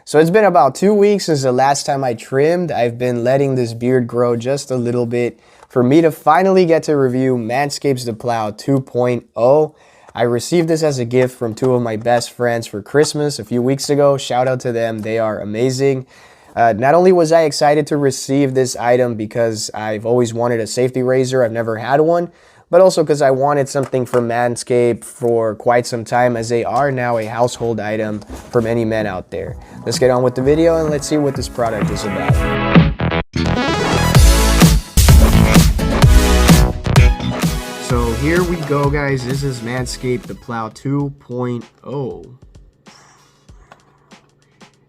So it's been about 2 weeks since the last time I trimmed. I've been letting this beard grow just a little bit for me to finally get to review Manscaped The Plow 2.0. I received this as a gift from two of my best friends for Christmas a few weeks ago. Shout out to them, they are amazing. Not only was I excited to receive this item because I've always wanted a safety razor, I've never had one, but also because I wanted something from Manscaped for quite some time, as they are now a household item for many men out there. Let's get on with the video and let's see what this product is about. So here we go, guys. This is Manscaped The Plow 2.0.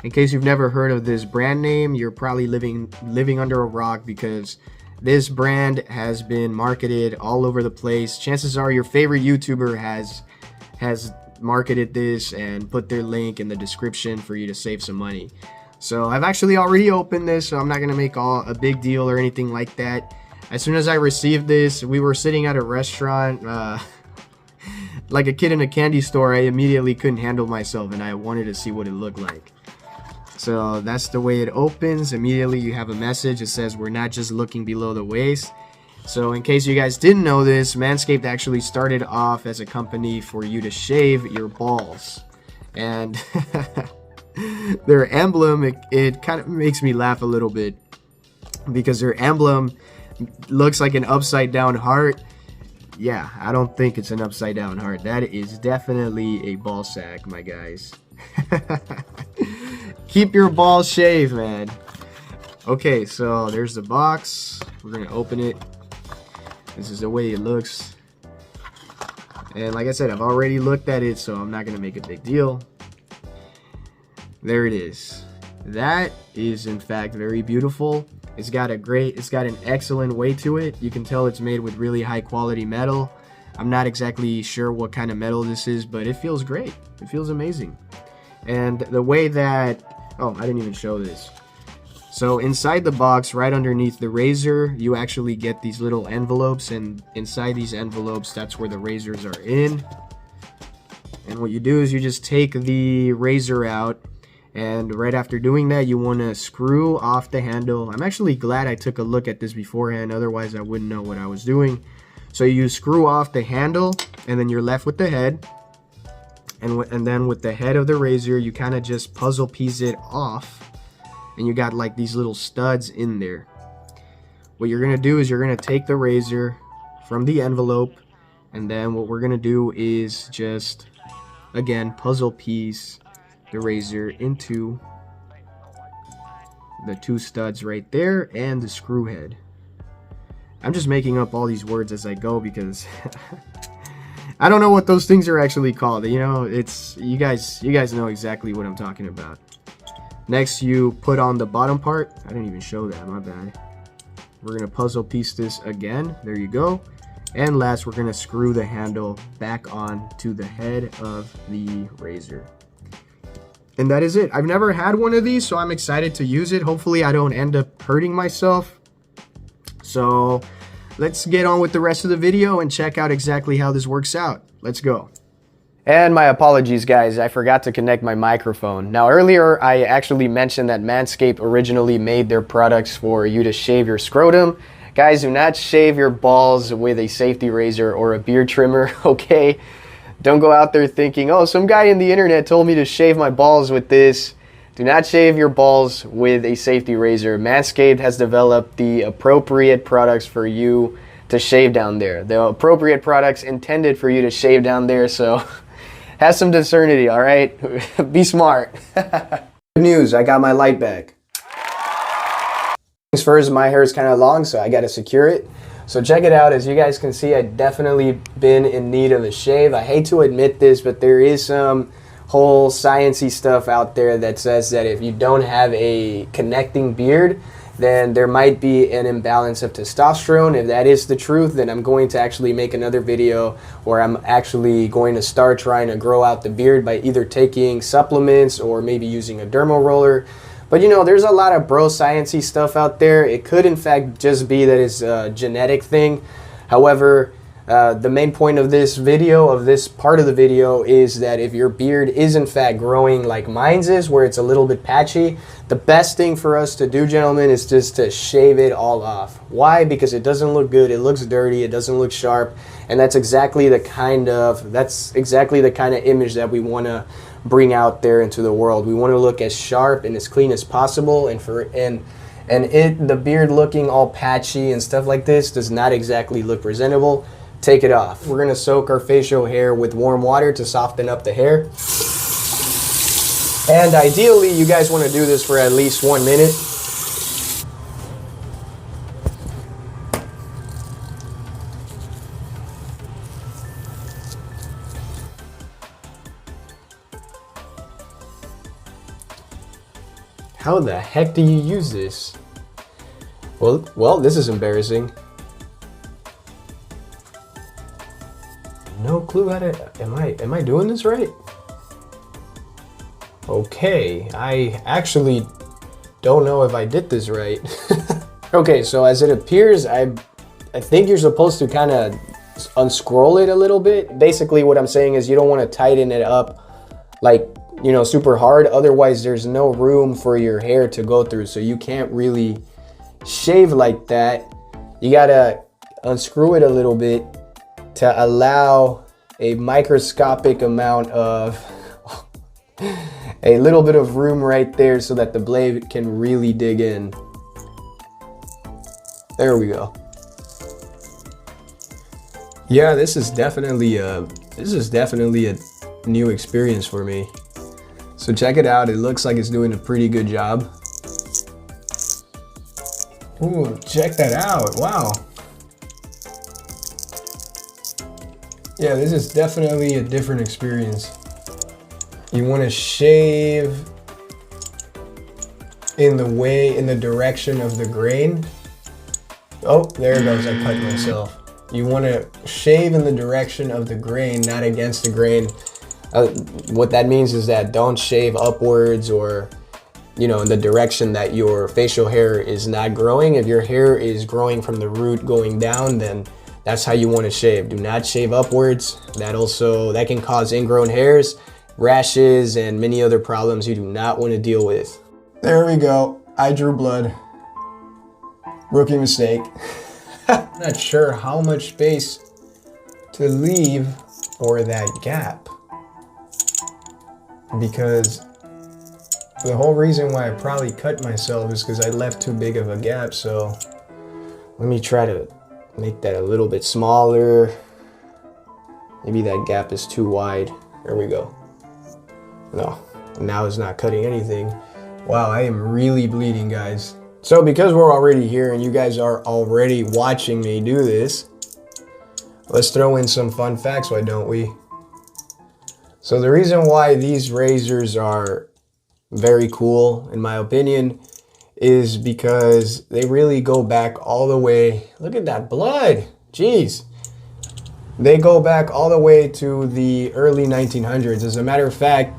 In case you've never heard of this brand name, you're probably living under a rock, because this brand has been marketed all over the place. Chances are your favorite YouTuber has marketed this and put their link in the description for you to save some money. So I've actually already opened this, so I'm not gonna make a big deal or anything like that. As soon as I received this, we were sitting at a restaurant, like a kid in a candy store. I immediately couldn't handle myself and I wanted to see what it looked like. So that's the way it opens. Immediately you have a message that says we're not just looking below the waist. So in case you guys didn't know this, Manscaped actually started off as a company for you to shave your balls. And their emblem, it kind of makes me laugh a little bit, because their emblem looks like an upside down heart. Yeah, I don't think it's an upside down heart. That is definitely a ball sack, my guys. Keep your balls shaved, man. Okay, so there's the box. We're gonna open it. This is the way it looks. And like I said, I've already looked at it, so I'm not gonna make a big deal. There it is. That is in fact very beautiful. It's got an excellent weight to it. You can tell it's made with really high quality metal. I'm not exactly sure what kind of metal this is, but it feels great. It feels amazing. And the way that, oh, I didn't even show this. So inside the box, right underneath the razor, you actually get these little envelopes, and inside these envelopes, that's where the razors are in. And what you do is you just take the razor out, and right after doing that, you want to screw off the handle. I'm actually glad I took a look at this beforehand, otherwise I wouldn't know what I was doing. So you screw off the handle, and then you're left with the head. And then with the head of the razor, you kind of just puzzle piece it off, and you got like these little studs in there. What you're gonna do is you're gonna take the razor from the envelope, and then what we're gonna do is just, again, puzzle piece the razor into the two studs right there and the screw head. I'm just making up all these words as I go because I don't know what those things are actually called. You know, it's you guys know exactly what I'm talking about. Next, you put on the bottom part. I didn't even show that, my bad. We're gonna puzzle piece this again. There you go. And last, we're gonna screw the handle back on to the head of the razor. And that is it. I've never had one of these, so I'm excited to use it. Hopefully I don't end up hurting myself. So let's get on with the rest of the video and check out exactly how this works out. Let's go. And my apologies, guys, I forgot to connect my microphone. Now earlier I actually mentioned that Manscaped originally made their products for you to shave your scrotum. Guys, do not shave your balls with a safety razor or a beard trimmer, okay? Don't go out there thinking, oh, some guy in the internet told me to shave my balls with this. Do not shave your balls with a safety razor. Manscaped has developed the appropriate products for you to shave down there. The appropriate products intended for you to shave down there, so have some discernity, all right? Be smart. Good news, I got my light back. First, my hair is kind of long, so I got to secure it. So check it out. As you guys can see, I've definitely been in need of a shave. I hate to admit this, but there is some whole sciencey stuff out there that says that if you don't have a connecting beard, then there might be an imbalance of testosterone. If that is the truth, then I'm going to actually make another video where I'm actually going to start trying to grow out the beard by either taking supplements or maybe using a dermal roller. But you know, there's a lot of bro sciencey stuff out there. It could in fact just be that it's a genetic thing. However, The main point of this video, of this part of the video, is that if your beard is in fact growing like mine's is, where it's a little bit patchy, the best thing for us to do, gentlemen, is just to shave it all off. Why? Because it doesn't look good, it looks dirty, it doesn't look sharp, and that's exactly the kind of image that we want to bring out there into the world. We want to look as sharp and as clean as possible, and the beard looking all patchy and stuff like this does not exactly look presentable. Take it off. We're gonna soak our facial hair with warm water to soften up the hair. And ideally, you guys want to do this for at least 1 minute. How the heck do you use this? Well, this is embarrassing. No clue how to, am I doing this right? Okay, I actually don't know if I did this right. Okay, so as it appears, I think you're supposed to kind of unscroll it a little bit. Basically what I'm saying is you don't want to tighten it up like, you know, super hard. Otherwise there's no room for your hair to go through. So you can't really shave like that. You gotta unscrew it a little bit to allow a microscopic amount of a little bit of room right there so that the blade can really dig in. There we go. Yeah, this is definitely a new experience for me. So check it out. It looks like it's doing a pretty good job. Ooh, check that out. Wow. Yeah, this is definitely a different experience. You want to shave in the direction of the grain. Oh, there it goes. I cut myself. You want to shave in the direction of the grain, not against the grain. What that means is that don't shave upwards or, you know, in the direction that your facial hair is not growing. If your hair is growing from the root going down, then that's how you want to shave. Do not shave upwards. That can cause ingrown hairs, rashes, and many other problems you do not want to deal with. There we go. I drew blood. Rookie mistake. Not sure how much space to leave for that gap, because the whole reason why I probably cut myself is because I left too big of a gap. So let me try to make that a little bit smaller. Maybe that gap is too wide. There we go. No, now it's not cutting anything. Wow, I am really bleeding, guys. So because we're already here and you guys are already watching me do this, let's throw in some fun facts, why don't we? So the reason why these razors are very cool, in my opinion, is because they really go back all the way. Look at that blood. Jeez. They go back all the way to the early 1900s. As a matter of fact,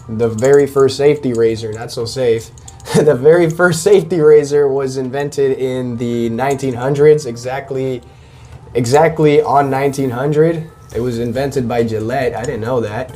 the very first safety razor, not so safe, the very first safety razor was invented in the 1900s, exactly on 1900. It was invented by Gillette. I didn't know that.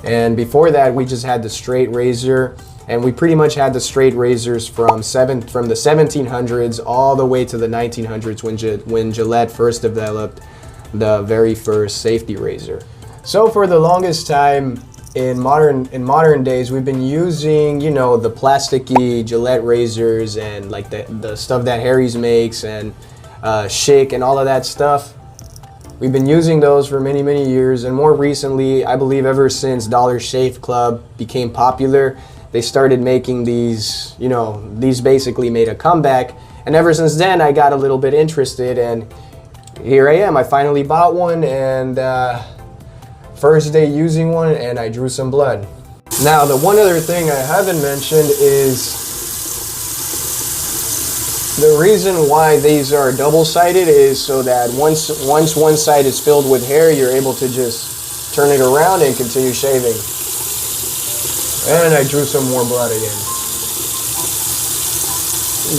And before that, we just had the straight razor, and we pretty much had the straight razors from the 1700s all the way to the 1900s when Gillette first developed the very first safety razor. So for the longest time in modern days, we've been using, you know, the plasticky Gillette razors and like the stuff that Harry's makes and Schick and all of that stuff. We've been using those for many, many years, and more recently, I believe ever since Dollar Shave Club became popular, they started making these, you know, these basically made a comeback. And ever since then, I got a little bit interested, and here I am. I finally bought one, and first day using one, and I drew some blood. Now, the one other thing I haven't mentioned is the reason why these are double-sided is so that once one side is filled with hair, you're able to just turn it around and continue shaving. And I drew some more blood again.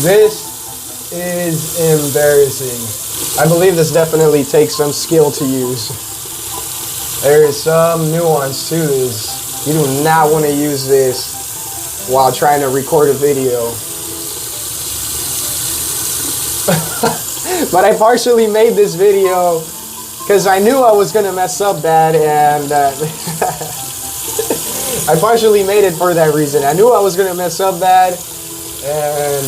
This is embarrassing. I believe this definitely takes some skill to use. There is some nuance to this. You do not want to use this while trying to record a video. But I partially made this video because I knew I was going to mess up bad, and I partially made it for that reason. I knew I was going to mess up bad, and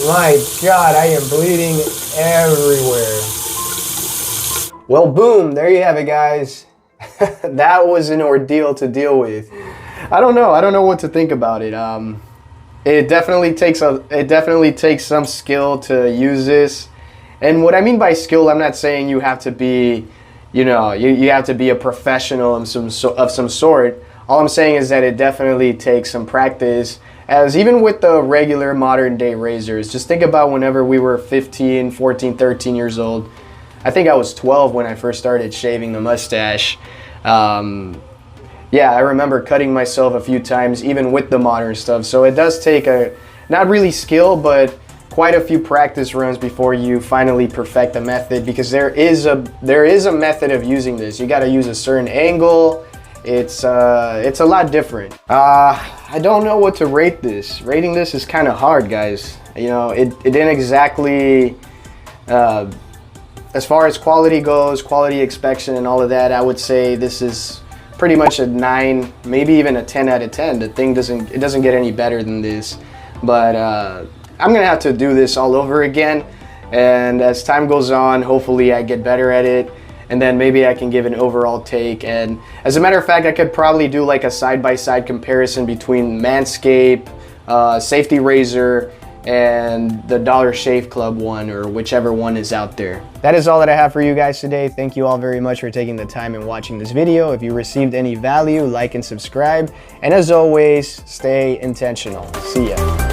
my God, I am bleeding everywhere. Well, boom, there you have it, guys. That was an ordeal to deal with. I don't know what to think about it. It definitely takes some skill to use this. And what I mean by skill, I'm not saying you have to be, you have to be a professional of some sort. All I'm saying is that it definitely takes some practice. As even with the regular modern day razors, just think about whenever we were 15, 14, 13 years old. I think I was 12 when I first started shaving the mustache. Yeah, I remember cutting myself a few times, even with the modern stuff. So it does take not really skill, but quite a few practice runs before you finally perfect the method, because there is a method of using this. You got to use a certain angle. It's a lot different. I don't know what to rate this. Rating this is kind of hard, guys. It didn't exactly, as far as quality goes, quality inspection and all of that, I would say this is pretty much a 9, maybe even a 10 out of 10. The thing doesn't get any better than this. But I'm gonna have to do this all over again, and as time goes on, hopefully I get better at it, and then maybe I can give an overall take. And as a matter of fact, I could probably do like a side-by-side comparison between Manscaped, Safety Razor, and the Dollar Shave Club one, or whichever one is out there. That is all that I have for you guys today. Thank you all very much for taking the time and watching this video. If you received any value, like and subscribe. And as always, stay intentional. See ya.